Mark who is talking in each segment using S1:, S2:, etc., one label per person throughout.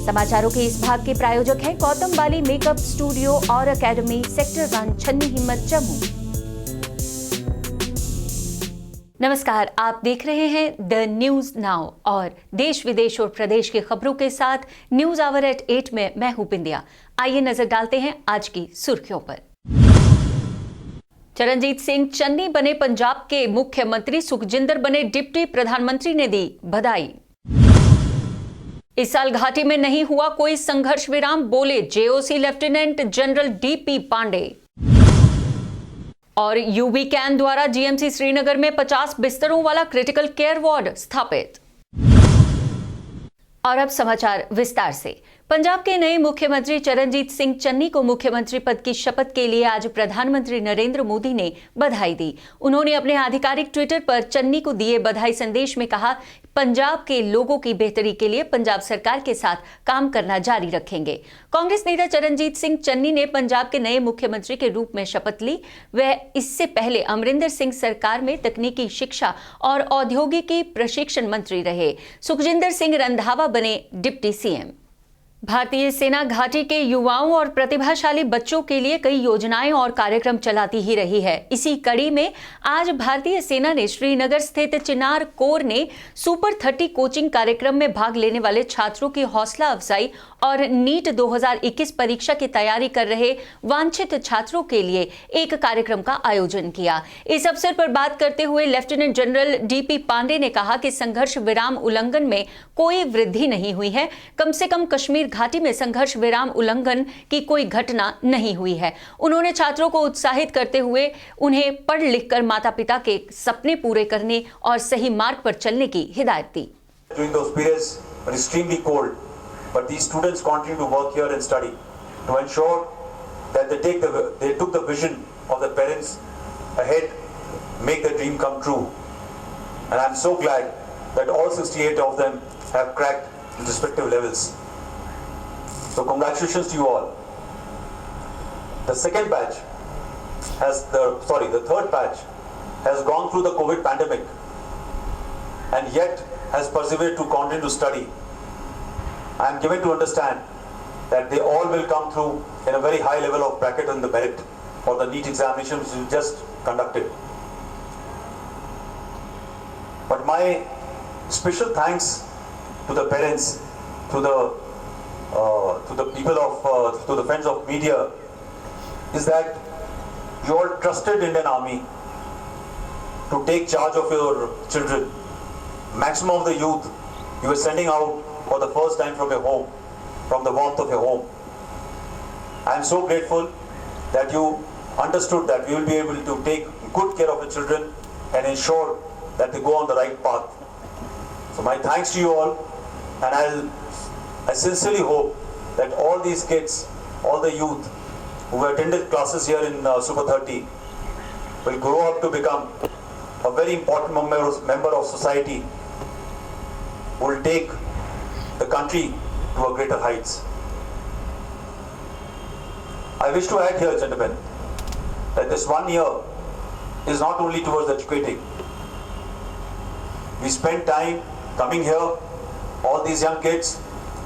S1: समाचारों के इस भाग के प्रायोजक हैं गौतम बाली मेकअप स्टूडियो और एकेडमी, सेक्टर 1, छन्नी हिम्मत, जम्मू। नमस्कार, आप देख रहे हैं द न्यूज नाउ और देश विदेश और प्रदेश की खबरों के साथ न्यूज आवर एट 8 में मैं हूं बिंदिया। आइए नजर डालते हैं आज की सुर्खियों पर। चरणजीत सिंह चन्नी बने पंजाब के मुख्यमंत्री, सुखजिंदर बने डिप्टी प्रधानमंत्री ने दी बधाई। इस साल घाटी में नहीं हुआ कोई संघर्ष विराम, बोले जेओसी लेफ्टिनेंट जनरल डीपी पांडे। और यूवी कैन द्वारा जीएमसी श्रीनगर में 50 बिस्तरों वाला क्रिटिकल केयर वार्ड स्थापित। और अब समाचार विस्तार से। पंजाब के नए मुख्यमंत्री चरणजीत सिंह चन्नी को मुख्यमंत्री पद की शपथ के लिए आज प्रधानमंत्री नरेंद्र मोदी ने बधाई दी। उन्होंने अपने आधिकारिक ट्विटर पर चन्नी को दिए बधाई संदेश में कहा, पंजाब के लोगों की बेहतरी के लिए पंजाब सरकार के साथ काम करना जारी रखेंगे। कांग्रेस नेता चरणजीत सिंह चन्नी ने पंजाब के नए मुख्यमंत्री के रूप में शपथ ली। वह इससे पहले अमरिंदर सिंह सरकार में तकनीकी शिक्षा और औद्योगिकी प्रशिक्षण मंत्री रहे। सुखजिंदर सिंह रंधावा बने डिप्टी सीएम। भारतीय सेना घाटी के युवाओं और प्रतिभाशाली बच्चों के लिए कई योजनाएं और कार्यक्रम चलाती ही रही है। इसी कड़ी में आज भारतीय सेना ने श्रीनगर स्थित चिनार कोर ने सुपर 30 कोचिंग कार्यक्रम में भाग लेने वाले छात्रों की हौसला अफजाई और नीट 2021 परीक्षा की तैयारी कर रहे वांछित छात्रों के लिए एक कार्यक्रम का आयोजन किया। इस अवसर पर बात करते हुए लेफ्टिनेंट जनरल डीपी पांडे ने कहा कि संघर्ष विराम उल्लंघन में कोई वृद्धि नहीं हुई है। कम से कम कश्मीर घाटी में संघर्ष विराम उल्लंघन की कोई घटना नहीं हुई है। उन्होंने छात्रों को उत्साहित करते हुए उन्हें पढ़ लिखकर माता पिता के सपने पूरे करने और सही मार्ग पर चलने की हिदायत दी।
S2: During those periods were extremely cold, but these students continue to work here and study to ensure that they took the vision of the parents ahead, make the dream come true. And I'm so glad that all 68 of them have cracked the respective levels. So congratulations to you all. The third batch has gone through the COVID pandemic and yet has persevered to continue to study. I am given to understand that they all will come through in a very high level of bracket on the merit for the NEET examination which we just conducted. But my special thanks to the parents, to the people to the friends of media, is that you all trusted Indian Army to take charge of your children. Maximum of the youth you were sending out for the first time from your home, from the warmth of your home. I am so grateful that you understood that we will be able to take good care of the children and ensure that they go on the right path. So my thanks to you all, and I sincerely hope that all these kids, all the youth who attended classes here in Super 30 will grow up to become a very important member of society who will take the country to a greater heights. I wish to add here, gentlemen, that this 1 year is not only towards educating. We spend time coming here, all these young kids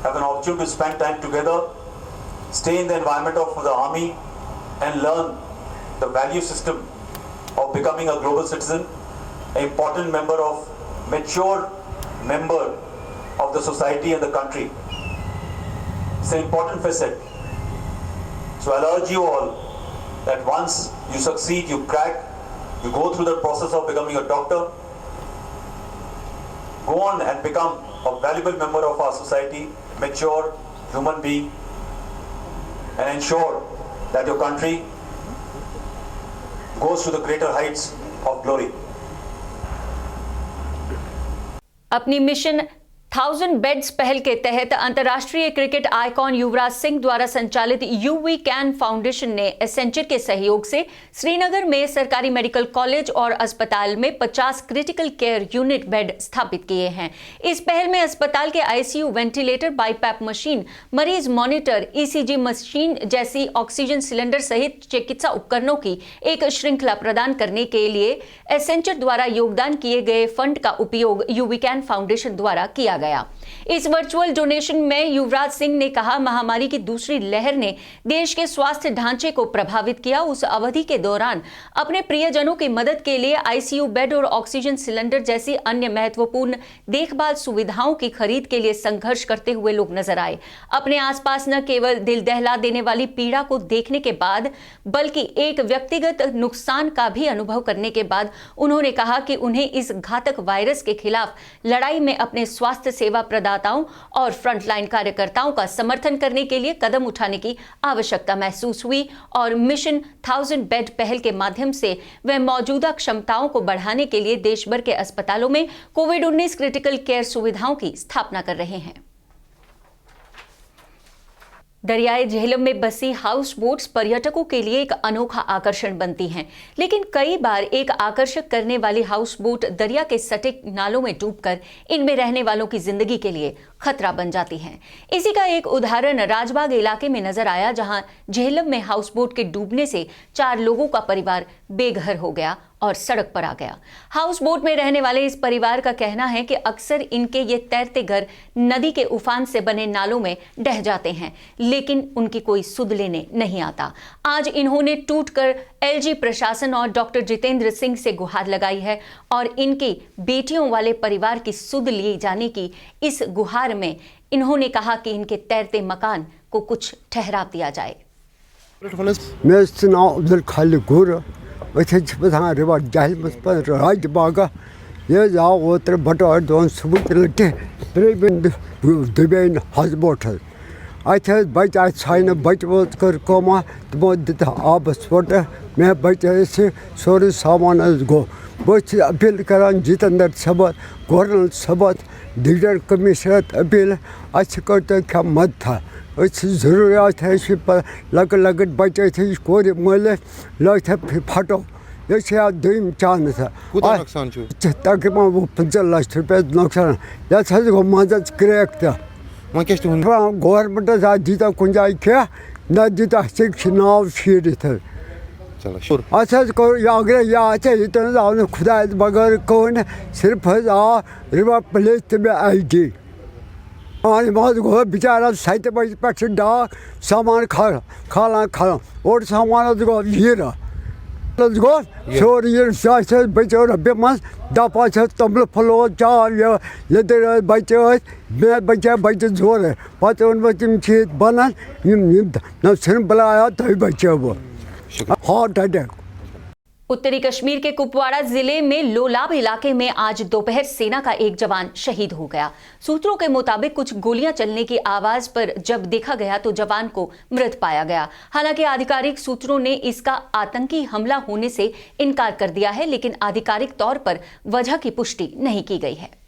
S2: have an opportunity to spend time together, stay in the environment of the army and learn the value system of becoming a global citizen, an important mature member of the society and the country. It's an important facet. So I'll urge you all that once you succeed, you crack, you go through the process of becoming a doctor, go on and become a valuable member of our society, mature human being, and ensure that your country goes to the greater heights of glory.
S1: अपनी mission 1000 beds पहल के तहत अंतर्राष्ट्रीय cricket icon Yuvraj Singh द्वारा संचालित UV can foundation ने Accenture के सहयोग से श्रीनगर में सरकारी मेडिकल कॉलेज और अस्पताल में 50 क्रिटिकल केयर यूनिट बेड स्थापित किए हैं। इस पहल में अस्पताल के आईसीयू, वेंटिलेटर, बाईपैप मशीन, मरीज मॉनिटर, ईसीजी मशीन जैसी ऑक्सीजन सिलेंडर सहित चिकित्सा उपकरणों की एक श्रृंखला प्रदान करने के लिए एसेंचर द्वारा योगदान किए गए फंड का उपयोग यूवी कैन फाउंडेशन द्वारा किया गया। इस वर्चुअल डोनेशन में युवराज सिंह ने कहा, महामारी की दूसरी लहर ने देश के स्वास्थ्य ढांचे को प्रभावित किया। उस अवधि के दौरान अपने प्रियजनों की मदद के लिए आईसीयू बेड और ऑक्सीजन सिलेंडर जैसी अन्य महत्वपूर्ण देखभाल सुविधाओं की खरीद के लिए संघर्ष करते हुए लोग नजर आए। अपने आसपास न केवल दिल दहला देने वाली पीड़ा को देखने के बाद बल्कि एक व्यक्तिगत नुकसान का भी अनुभव करने के बाद उन्होंने कहा कि उन्हें इस घातक वायरस के खिलाफ लड़ाई में अपने स्वास्थ्य सेवा प्रदाताओं और फ्रंटलाइन कार्यकर्ताओं का समर्थन करने के लिए कदम उठाने की आवश्यकता महसूस हुई और मिशन 1000 बेड पहल के माध्यम से वे मौजूदा क्षमताओं को बढ़ाने के लिए देश भर के अस्पतालों में कोविड-19 क्रिटिकल केयर सुविधाओं की स्थापना कर रहे हैं। दरियाए झेलम में बसी हाउस बोट्स पर्यटकों के लिए एक अनोखा आकर्षण बनती हैं, लेकिन कई बार एक आकर्षक करने वाली हाउस बोट दरिया के सटे नालों में डूबकर इनमें रहने वालों की जिंदगी के लिए खतरा बन जाती हैं। इसी का एक उदाहरण राजबाग इलाके में नजर आया, जहां झेलम में हाउस बोट के डूबने से 4 लोगों का परिवार बेघर हो गया और सड़क पर आ गया। हाउस बोट में रहने वाले इस परिवार का कहना है कि अक्सर इनके ये तैरते घर नदी के उफान से बने नालों में ढह जाते हैं, लेकिन उनकी कोई सुध लेने नहीं आता। आज इन्होंने टूटकर एलजी प्रशासन और डॉक्टर जितेंद्र सिंह से गुहार लगाई है और इनकी बेटियों वाले परिवार की सुध लिए जाने की इस गुहार में इन्होंने कहा कि इनके तैरते मकान को कुछ ठहराव दिया जाए।
S3: रिवर जहल राज बागा ये जाओ ओतर बटोर दोन सबूत लटे दुबेन हाउस बोट अच्छे बच छाइन बच कर कमा तमो दित आब स्पोट मैं बच सोरे सामान गो बस अपील करान जितेंद्र सबत गवर्नर सबत डिविजन कमिश्नर अपील अच्छे करते क्या मत था जरूरियात है लकट बच्चे थे कोर मल लग फटो ये दुम चांद तकरीबन 50 लाख रुपये नुकसान ये गो मदद क्रैक गवर्नमेंट दीता कुन जाए क्या न दीता नाव शीरित अगर यह खुदा बगैर कौन सिर्फ आ रिवर पुलिस तमें IG गो बेचारा 7 बजे पे डाक सामान खाला और सामान गो वीर गो सोर ये बचो रबे मज दपा तमल फलो चार लदर बचे मे बचे जोर पे वो तम बनान न बुलाया तो बचे वो हार्ट अटैक।
S1: उत्तरी कश्मीर के कुपवाड़ा जिले में लोलाब इलाके में आज दोपहर सेना का एक जवान शहीद हो गया। सूत्रों के मुताबिक कुछ गोलियां चलने की आवाज पर जब देखा गया तो जवान को मृत पाया गया। हालांकि आधिकारिक सूत्रों ने इसका आतंकी हमला होने से इनकार कर दिया है, लेकिन आधिकारिक तौर पर वजह की पुष्टि नहीं की गई है।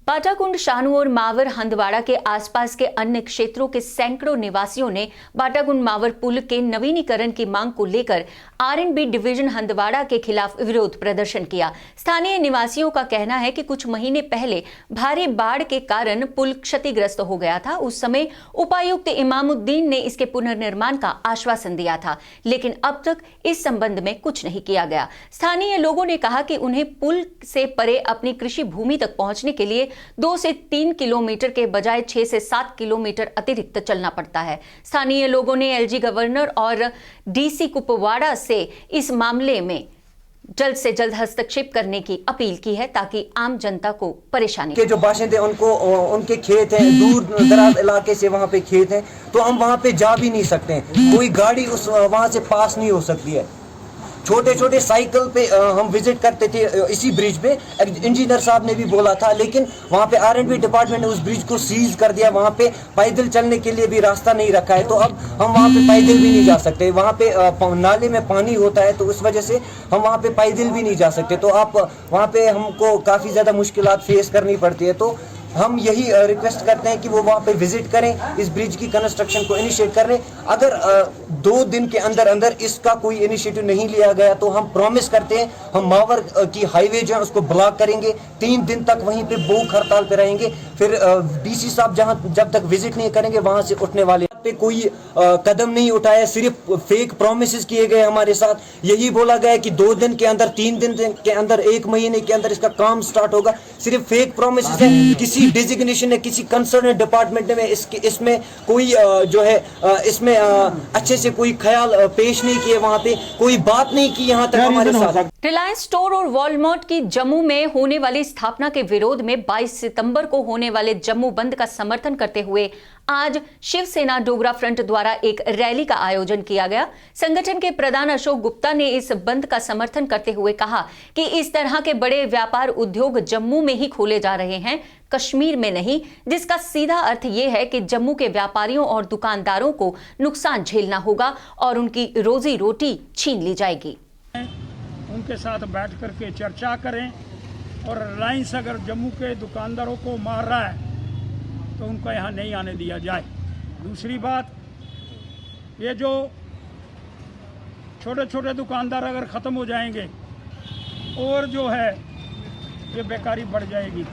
S1: बाटाकुंड, शानू और मावर हंदवाड़ा के आसपास के अन्य क्षेत्रों के सैकड़ों निवासियों ने बाटाकुंड मावर पुल के नवीनीकरण की मांग को लेकर R&B डिवीजन हंदवाड़ा के खिलाफ विरोध प्रदर्शन किया। स्थानीय निवासियों का कहना है कि कुछ महीने पहले भारी बाढ़ के कारण पुल क्षतिग्रस्त हो गया था। उस समय उपायुक्त इमामुद्दीन ने इसके पुनर्निर्माण का आश्वासन दिया था, लेकिन अब तक इस संबंध में कुछ नहीं किया गया। स्थानीय लोगों ने कहा कि उन्हें पुल से परे अपनी कृषि भूमि तक पहुंचने के लिए 2 से 3 किलोमीटर के बजाय 6 से 7 किलोमीटर अतिरिक्त चलना पड़ता है। स्थानीय लोगों ने एलजी गवर्नर और डीसी कुपवाड़ा से इस मामले में जल्द से जल्द हस्तक्षेप करने की अपील की है, ताकि आम जनता को परेशानी
S4: के जो बाशिंदे उनको उनके खेत हैं, दूर दराज इलाके से वहाँ पे खेत हैं, तो हम वहाँ पे जा भी नहीं सकते हैं। कोई गाड़ी उस वहाँ से पास नहीं हो सकती है। छोटे छोटे साइकिल पे हम विजिट करते थे इसी ब्रिज पे, इंजीनियर साहब ने भी बोला था, लेकिन वहाँ पे R&B डिपार्टमेंट ने उस ब्रिज को सीज कर दिया। वहाँ पे पैदल चलने के लिए भी रास्ता नहीं रखा है, तो अब हम वहाँ पे पैदल भी नहीं जा सकते। वहाँ पे नाले में पानी होता है, तो उस वजह से हम वहाँ पे पैदल भी नहीं जा सकते। तो आप वहाँ पे हमको काफ़ी ज़्यादा मुश्किलात फेस करनी पड़ती है। तो हम यही रिक्वेस्ट करते हैं कि वो वहाँ पे विजिट करें, इस ब्रिज की कंस्ट्रक्शन को इनिशिएट करें। अगर 2 दिन के अंदर अंदर इसका कोई इनिशिएटिव नहीं लिया गया तो हम प्रॉमिस करते हैं हम मावर की हाईवे जो है उसको ब्लॉक करेंगे। 3 दिन तक वहीं पे भूख हड़ताल पे रहेंगे। फिर डीसी साहब जब तक विजिट नहीं करेंगे वहाँ से उठने वाले पे कोई कदम नहीं उठाया, सिर्फ फेक प्रोमिसेस किए गए हमारे साथ। यही बोला गया कि 2 दिन के अंदर, 3 दिन के अंदर, 1 महीने के अंदर इसका काम स्टार्ट होगा। सिर्फ फेक प्रोमिसेस है। किसी डिजिग्नेशन है, किसी कंसर्न डिपार्टमेंट में इसमें कोई जो है इसमें अच्छे से कोई ख्याल पेश नहीं किए, वहां पे कोई बात नहीं की यहाँ तक हमारे साथ।
S1: रिलायंस स्टोर और वॉलमार्ट की जम्मू में होने वाली स्थापना के विरोध में 22 सितंबर को होने वाले जम्मू बंद का समर्थन करते हुए आज शिवसेना डोगरा फ्रंट द्वारा एक रैली का आयोजन किया गया। संगठन के प्रधान अशोक गुप्ता ने इस बंद का समर्थन करते हुए कहा कि इस तरह के बड़े व्यापार उद्योग जम्मू में ही खोले जा रहे हैं, कश्मीर में नहीं, जिसका सीधा अर्थ ये है कि जम्मू के व्यापारियों और दुकानदारों को नुकसान झेलना होगा और उनकी रोजी रोटी छीन ली जाएगी।
S5: उनके साथ बैठ करके चर्चा करें और रिलायंस अगर जम्मू के दुकानदारों को मार रहा है तो उनको यहाँ नहीं आने दिया जाए। दूसरी बात, ये जो छोटे छोटे दुकानदार अगर ख़त्म हो जाएंगे और जो है ये बेकारी बढ़ जाएगी।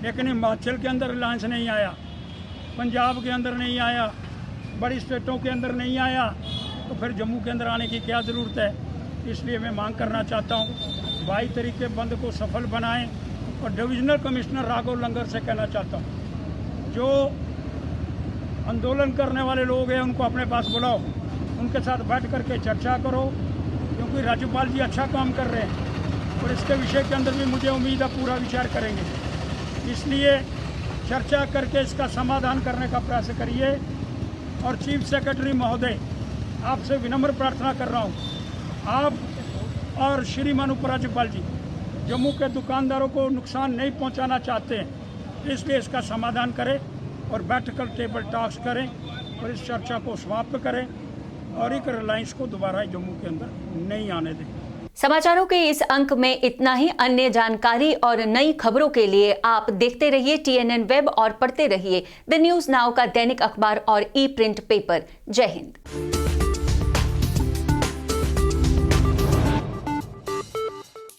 S5: लेकिन हिमाचल के अंदर रिलायंस नहीं आया, पंजाब के अंदर नहीं आया, बड़ी स्टेटों के अंदर नहीं आया, तो फिर जम्मू के अंदर आने की क्या ज़रूरत है। इसलिए मैं मांग करना चाहता हूँ 22 तारीख के बंद को सफल बनाएं और डिविजनल कमिश्नर राघव लंगर से कहना चाहता हूँ, जो आंदोलन करने वाले लोग हैं उनको अपने पास बुलाओ, उनके साथ बैठ करके चर्चा करो, क्योंकि राज्यपाल जी अच्छा काम कर रहे हैं और इसके विषय के अंदर भी मुझे उम्मीद है पूरा विचार करेंगे। इसलिए चर्चा करके इसका समाधान करने का प्रयास करिए। और चीफ सेक्रेटरी महोदय, आपसे विनम्र प्रार्थना कर रहा हूँ, आप और श्रीमान उपराज्यपाल जी जम्मू के दुकानदारों को नुकसान नहीं पहुंचाना चाहते हैं, इसलिए इसका समाधान करें और बैठकर टेबल टॉक्स करें और इस चर्चा को समाप्त करें और एक रिलायंस को दोबारा जम्मू के अंदर नहीं आने दें।
S1: समाचारों के इस अंक में इतना ही। अन्य जानकारी और नई खबरों के लिए आप देखते रहिए TNN वेब और पढ़ते रहिए द न्यूज़ नाउ का दैनिक अखबार और ई प्रिंट पेपर। जय हिंद।